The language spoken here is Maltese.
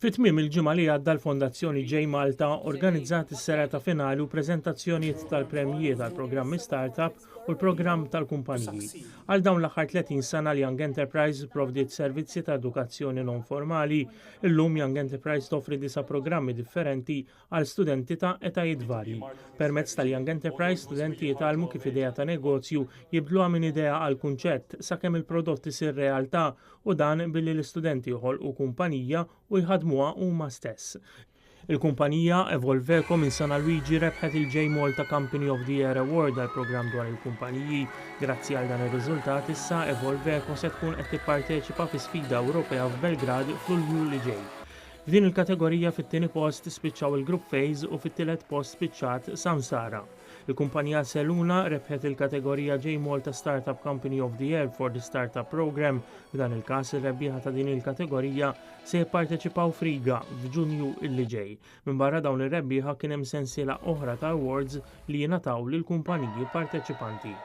Fit-tmiem il-ġimgħa li għadda l-Fondazzjoni Jaye Malta organizzat is-serata finali u preżentazzjonijiet tal-premjijiet għall-programmi startup u l-Programm tal-Kumpaniji. Għal dawn l-aħħar 30 sena l-Young Enterprise provdiet servizzi ta' edukazzjoni non formali. Illum Young Enterprise toffri 9 programmi differenti għal studenti ta' etajiet varji. Permezz tal-Young Enterprise studenti jitgħallmu kif idea ta' negozju jibdluha minn idea għal kunċett sakemm il-prodott isir realtà u dan billi l-istudenti joħolqu kumpanija u jħadmuha huma stess. Il-kumpanija Evolveco minn San Luigi rebħet il-Jaye Malta Company of the Year Award għal programm dwar il-kumpaniji. Grazzi għal dan ir-riżultat issa Evolveco se tkun qed tipparteċipa fi sfida Ewropea f'Belgrad fl-Ulju li ġej. F'din il-kategorija fit-tieni post spiċċaw il-Group Phase u fit-tielet post spiċċat Samsara. Il-kumpanija Seluna rebħet il-kategorija Jaye Malta Startup Company of the Year for the Startup Program. F'dan il-każ ir-rebbieħa ta' din il-kategorija se jipparteċipaw f'Riga f'Ġunju illi ġej. Minn barra dawn ir-rebbieħa kien hemm sensiela oħra ta' awards li jingħataw lill kumpaniji parteċipanti.